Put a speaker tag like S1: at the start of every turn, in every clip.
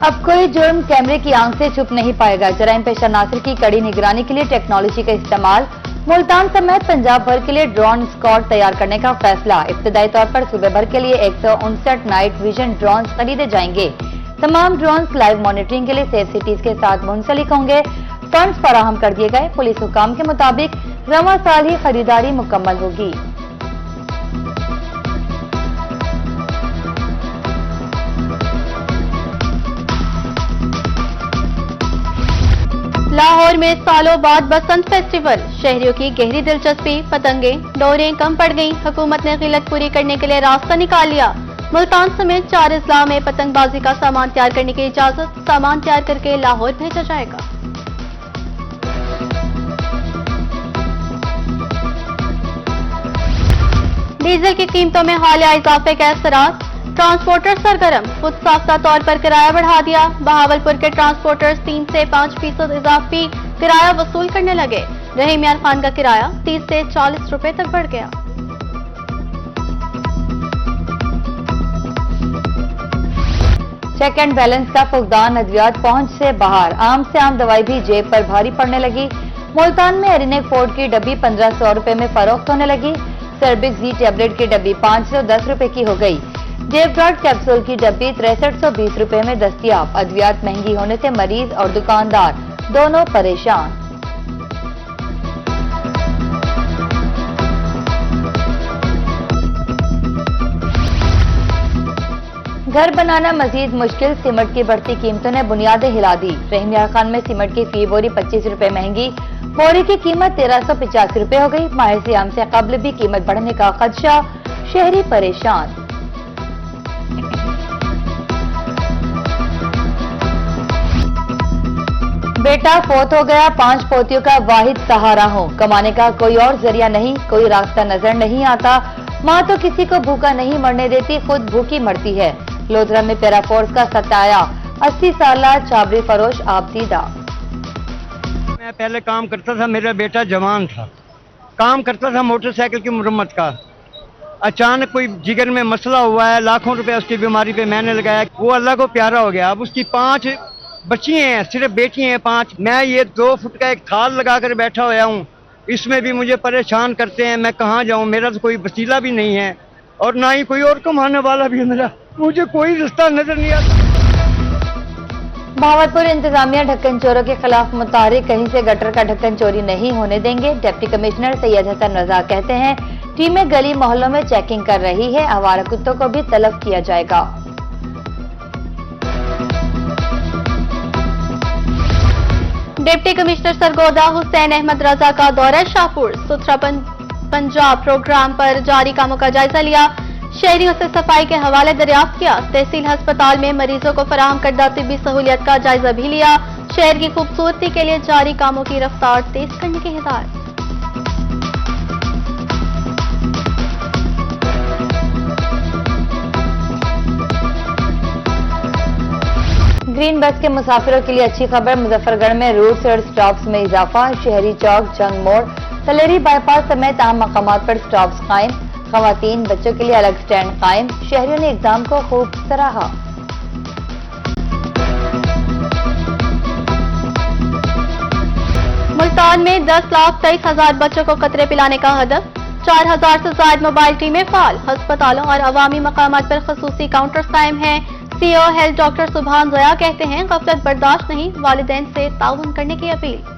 S1: अब कोई जुर्म कैमरे की आंख से छुप नहीं पाएगा। जराइम पेशा नासिर की कड़ी निगरानी के लिए टेक्नोलॉजी का इस्तेमाल। मुल्तान समेत पंजाब भर के लिए ड्रोन स्क्वाड तैयार करने का फैसला। इब्तदाई तौर पर सूबे भर के लिए 159 नाइट विजन ड्रोन खरीदे जाएंगे। तमाम ड्रोन लाइव मॉनिटरिंग के लिए सेफ सिटीज के साथ मुंसलिक होंगे। फंड्स फराहम कर दिए गए। पुलिस हुकाम के मुताबिक रवां साल ही खरीदारी मुकम्मल होगी।
S2: लाहौर में सालों बाद बसंत फेस्टिवल। शहरियों की गहरी दिलचस्पी। पतंगें डोरें कम पड़ गईं। हुकूमत ने गिलत पूरी करने के लिए रास्ता निकाल लिया। मुल्तान समेत 4 अजला में पतंगबाजी का सामान तैयार करने की इजाजत। सामान तैयार करके लाहौर भेजा जाएगा। डीजल की कीमतों में हालिया इजाफे के असरात। ट्रांसपोर्टर सरगर्म। खुद साख्ता तौर पर किराया बढ़ा दिया। बहावलपुर के ट्रांसपोर्टर्स 3 से 5% इजाफी किराया वसूल करने लगे। रहीम यार खान का किराया 30 से 40 रुपए तक बढ़ गया।
S1: चेक एंड बैलेंस का फुकदान। अद्वियात पहुंच से बाहर। आम से आम दवाई भी जेब पर भारी पड़ने लगी। मुल्तान में एरिनेक फोर्ड की डब्बी 1500 रुपए में फरोख्त होने लगी। सर्बिक जी टैबलेट की डब्बी 510 रुपए की हो गई। डेवड्राट कैप्सूल की डब्बी 6320 रुपए में दस्तियाब। अद्वियात महंगी होने से मरीज और दुकानदार दोनों परेशान। घर बनाना मजीद मुश्किल। सीमेंट की बढ़ती कीमतों ने बुनियादें हिला दी। रहीम यार खान में सीमेंट की फी बोरी 25 रुपए महंगी। बोरी की कीमत 1385 रुपए हो गई। माह सियाम से कबल भी कीमत बढ़ने का खदशा। शहरी परेशान। बेटा फोत हो गया। 5 पोतियों का वाहिद सहारा हूं। कमाने का कोई और जरिया नहीं। कोई रास्ता नजर नहीं आता। माँ तो किसी को भूखा नहीं मरने देती, खुद भूखी मरती है। लोधरा में पैराफोर्स का सताया। 80 साल चाबरी फरोश आपदीदा।
S3: मैं पहले काम करता था, मेरा बेटा जवान था, काम करता था मोटरसाइकिल की मरम्मत का। अचानक कोई जिगर में मसला हुआ है, लाखों रुपए उसकी बीमारी पे मैंने लगाया। वो अल्लाह को प्यारा हो गया। अब उसकी 5 बच्ची हैं, सिर्फ बेटी हैं 5। मैं ये 2 फुट का एक थाल लगाकर बैठा हुआ हूँ। इसमें भी मुझे परेशान करते हैं। मैं कहाँ जाऊँ? मेरा तो कोई वसीला भी नहीं है और ना ही कोई और कमाने वाला भी है। मेरा मुझे कोई रास्ता नजर नहीं आता।
S1: बहावलपुर इंतजामिया ढक्कन चोरों के खिलाफ मुतारिक। कहीं से गटर का ढक्कन चोरी नहीं होने देंगे। डिप्टी कमिश्नर सैयद हसन रजा कहते हैं टीमें गली मोहल्लों में चेकिंग कर रही है। आवारा कुत्तों को भी तलब किया जाएगा।
S2: डिप्टी कमिश्नर सरगोदा हुसैन अहमद रजा का दौरा शाहपुर। सुथरा पंजाब प्रोग्राम पर जारी कामों का जायजा लिया। शहरियों से सफाई के हवाले दरियाफ्त किया। तहसील अस्पताल में मरीजों को फराहम करदा तिब्बी सहूलियत का जायजा भी लिया। शहर की खूबसूरती के लिए जारी कामों की रफ्तार तेज करने की हिदायत।
S1: ग्रीन बस के मुसाफिरों के लिए अच्छी खबर। मुजफ्फरगढ़ में रूट्स और स्टॉप्स में इजाफा। शहरी चौक, जंग मोड़, सलेरी बाईपास समेत अहम मकामात पर स्टॉप्स कायम। खवातीन बच्चों के लिए अलग स्टैंड कायम। शहरियों ने इक़दाम को खूब सराहा।
S2: मुल्तान में 10,23,000 बच्चों को कतरे पिलाने का हदफ। 4000 से ज्यादा मोबाइल टीमें फाल। अस्पतालों और अवामी मकामात पर खसूसी काउंटर्स कायम हैं। सीईओ हेल्थ डॉक्टर सुभान ज़या कहते हैं गफलत बर्दाश्त नहीं। वालिदैन से ताउन करने की अपील।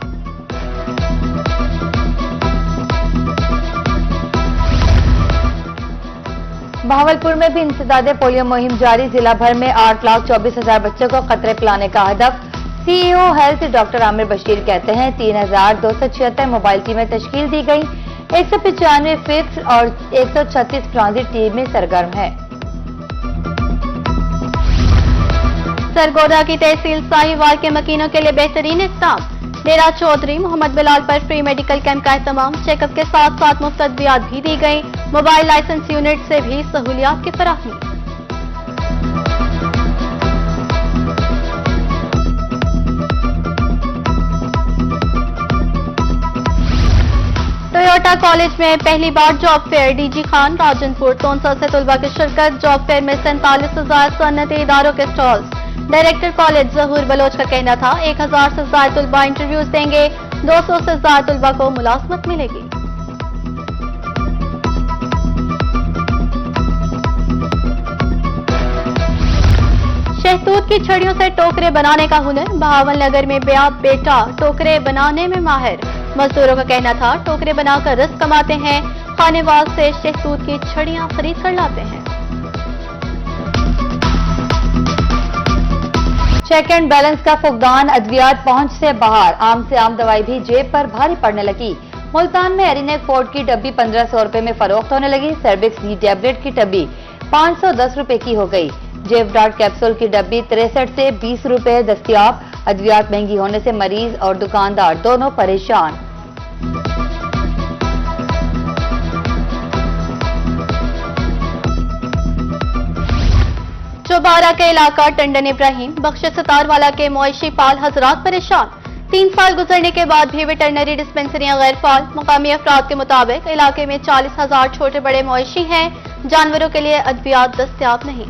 S1: बहावलपुर में भी इंसदादे पोलियो मुहिम जारी। जिला भर में 8,24,000 बच्चों को कतरे पिलाने का हदफ। CEO health doctor Amir Bashir कहते हैं 3,276 मोबाइल टीमें तश्कील दी गई। 195 फिक्स और 136 ट्रांजिट टीमें सरगर्म है।
S2: सरगोदा की तहसील साहिवाल के मकीनों के लिए बेहतरीन इक़दाम। डेरा चौधरी मोहम्मद बिलाल पर फ्री मेडिकल कैंप का एहतमाम। चेकअप के साथ साथ मुफ्त अद्वियात भी दी गई। मोबाइल लाइसेंस यूनिट से भी सहूलियात की फराहमी। टोयोटा कॉलेज में पहली बार job fair. DG Khan Rajanpur Taunsa से तुलबा की शिरकत। जॉब फेयर में 47,000 सनती इदारों के स्टॉल्स। डायरेक्टर कॉलेज जहूर बलोच का कहना था 1000 से ज्यादा तलबा इंटरव्यूज देंगे, 200 से ज्यादा तलबा को मुलाजमत मिलेगी। शहतूत की छड़ियों से टोकरे बनाने का हुनर, बहावल नगर में बेटा टोकरे बनाने में माहिर। मजदूरों का कहना था टोकरे बनाकर रिस्क कमाते हैं, खानेवाल से शहतूत की छड़ियां खरीद कर लाते हैं।
S1: चेक एंड बैलेंस का फुकदान, अद्वियात पहुंच से बाहर, आम से आम दवाई भी जेब पर भारी पड़ने लगी। मुल्तान में एरिनेक फोर्ट की डब्बी 1500 रुपए में फरोख्त होने लगी। सर्विक्स डी टैबलेट की डब्बी 510 रुपए की हो गई। जेवडाट कैप्सूल की डब्बी 63 से 20 रुपए दस्तियाब। अद्वियात महंगी होने से मरीज और दुकानदार दोनों परेशान।
S2: चौबारा के इलाका टंडन इब्राहिम, बख्श सतारवाला के मुआशी पाल हजरात परेशान। 3 साल गुजरने के बाद भी वेटरनरी डिस्पेंसरियां गैर फाल। मुकामी अफराद के मुताबिक इलाके में 40,000 छोटे बड़े मवेशी हैं, जानवरों के लिए अद्वियात दस्तियाब नहीं।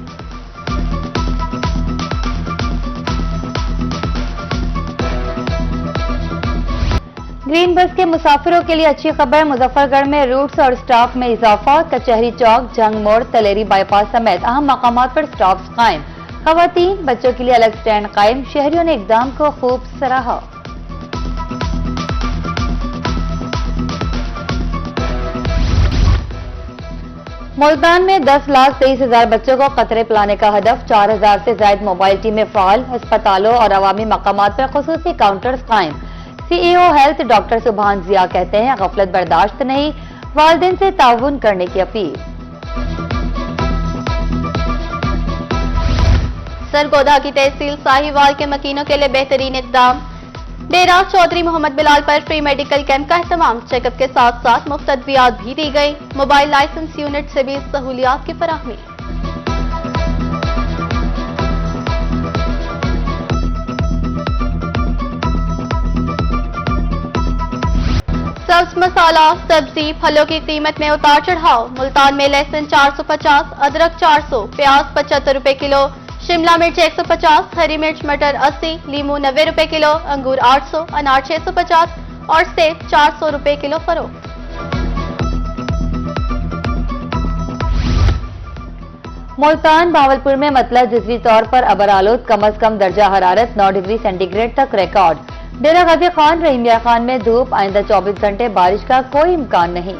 S1: ग्रीन बस के मुसाफिरों के लिए अच्छी खबर, मुजफ्फरगढ़ में रूट्स और स्टाफ में इजाफा। कचहरी चौक, जंग मोड़, तलेरी बाईपास समेत अहम मकामात पर स्टॉप्स कायम। खवातीन बच्चों के लिए अलग स्टैंड कायम। शहरियों ने इकदाम को खूब सराहा। मुल्तान में 10,23,000 बच्चों को कतरे पिलाने का हदफ। 4,000 से ज्यादा मोबाइल टीमें फाल। अस्पतालों और अवामी मकामात पर खुसूसी काउंटर्स कायम। सीईओ हेल्थ डॉक्टर सुभान जिया कहते हैं गफलत बर्दाश्त नहीं, वालिदैन से ताउन करने की अपील।
S2: सरगोधा की तहसील साहिवाल के मकीनों के लिए बेहतरीन इकदाम। डेरा चौधरी मोहम्मद बिलाल पर फ्री मेडिकल कैंप का एहतमाम। चेकअप के साथ साथ मुफ्त अद्वियात भी दी गई। मोबाइल लाइसेंस यूनिट से भी सहूलियात की फराहमी। सब्ज मसाला, सब्जी, फलों की कीमत में उतार चढ़ाव। मुल्तान में लहसुन 450, अदरक 400, प्याज 75 रुपए किलो, शिमला मिर्च 150, हरी मिर्च मटर 80, लीमू 90 रुपए किलो, अंगूर 800, अनार 650 और सेब 400 रुपए किलो फरोख्त।
S1: मुल्तान भावलपुर में मतला जुजवी तौर पर अबर आलूद, कम अज कम दर्जा हरारत 9 डिग्री सेंटीग्रेड तक रिकॉर्ड। डेरा गाजी खान, रहीमिया खान में धूप, आइंदा 24 घंटे बारिश का कोई इम्कान नहीं।